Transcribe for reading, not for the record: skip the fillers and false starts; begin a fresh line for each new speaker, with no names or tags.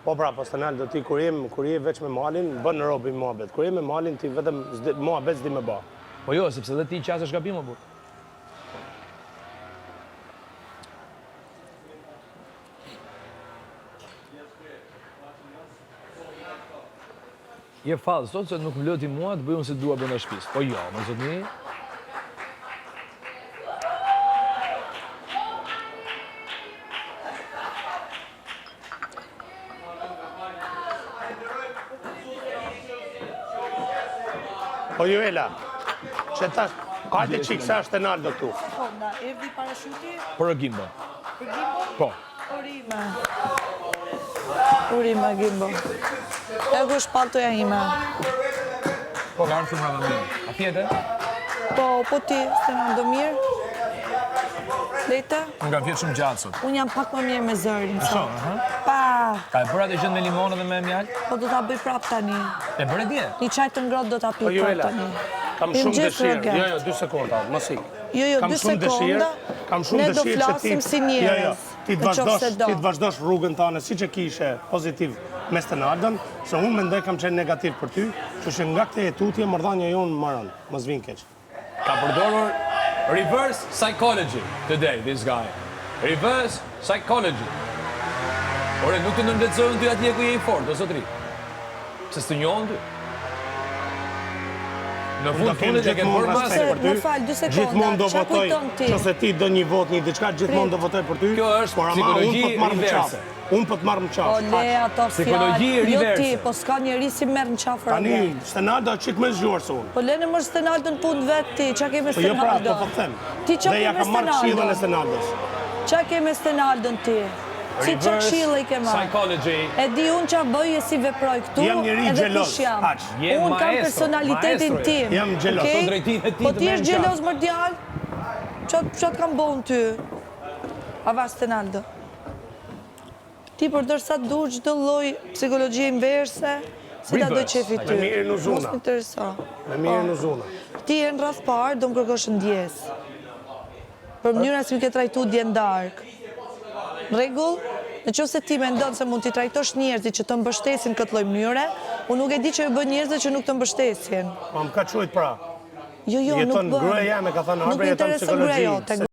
Po pra, po Stenaldo, ti kur je veç me malin, bën në robi muhabet. Kur je me malin, ti vetëm muhabet s'di me ba.
Po jo, sepse dhe ti qasë është gabim, apo? Je falë, sot se nuk më lëti mua të bëjun se dua bënda shpis. Po jo, më zotni.
Po Juela, që tash, hajde qikë sa është Stenaldo këtu.
Po, na erdi parashyti?
Për Gimbo.
Për Gimbo?
Po.
Urime, Gimbo. E ku shpaltoja ime.
Po, ka arë thumra më mirë. A tjetë?
Po ti, Stenaldo mirë? Lejta?
Unë kam fjetë shumë gjatë sot.
Unë jam pak më mirë me zërin.
Shumë, aha.
Pa!
Ka e bëra të gjënë me limonë dhe me mjallë?
Po do t'a bëj prap tani.
E bërë dje?
Një qaj të ngrohtë do t'a pi
Po
prap
Juela,
tani.
kam shumë dëshirë. Jo, 2 sekonda, mos ik.
Jo, 2 sekonda.
Kam shumë
Ne do
dëshirë që
flasim si njerëz.
ti të vazhdosh rrugën tënde siç e kishe pozitiv me Stenaldon, se unë mendoj kam qenë negativ për ty, kështu që nga këtë tutje marrëdhënia jonë mbaron, mos vin keq.
Ka përdorur reverse psychology today, this guy. Reverse psychology. Ore, nuk të nëmletëzojnë ty atje ku je i fort, o zotri. Se së të njohën ty. Në fund fundet e kenë bërë masë për ty.
Më falë, 2 sekonda.
Gjithmonë do
Qa
votoj,
kujton ti?
nëse ti do një vot, një diçka, gjithmonë do votoj për ty.
Kjo është
por ama
psikologji
unë po të marrë në
reverse.
qafë. Unë po të marrë në
O
qafë.
le ato
Psikologji
fjalë. Jo
reverse.
ti, po s'ka njeri si merr në qafë
Tani,
rrugë.
Stenaldo çik më zgjuar se unë.
Po lene më Stenaldo në punë vetë ti, qa ke me
Po jo pra,
Stenaldo?
po them.
Ti qa
Dhe
ke
ja
me
kam marrë këshillën e
Stenaldo?
Stenaldos.
Qa ke me Stenaldon ti? Si qa këshillë i ke marrë?
psychology.
E di unë qa bëj e si veproj këtu,
Jam njeri
edhe
xheloz,
kush jam.
aq.
Je
Unë kam
maestro,
personalitetin
maestro je.
tim.
Jam xheloz.
okej?
Ato drejtinë e ti
Po
të
ti
merr
është
në
xheloz më djalë? Qatë kam bon ty? Ava Stenaldo. Ti përdor sa dur çdo lloj psikologjie inverse, si ta do
Reverse.
qefi ty.
Me mirë në zona.
Mos më interesa.
Me mirë në zona.
Ti e në rreth parë do më kërkosh ndjes. Për mënyra si më ke trajtu dje dark. Në rregull? Në qoftë se ti mendon se mund t'i trajtosh njerëzit që të mbështesin këtë lloj mënyre, unë nuk e di që bën njerëzit që nuk të mbështesin.
Ma më ka quajt pra.
Jo, nuk
Jeton
bën.
gruaja jame, ka thënë
Nuk
Arbe,
më
jeton
intereson
psikologji.
gruaja jote.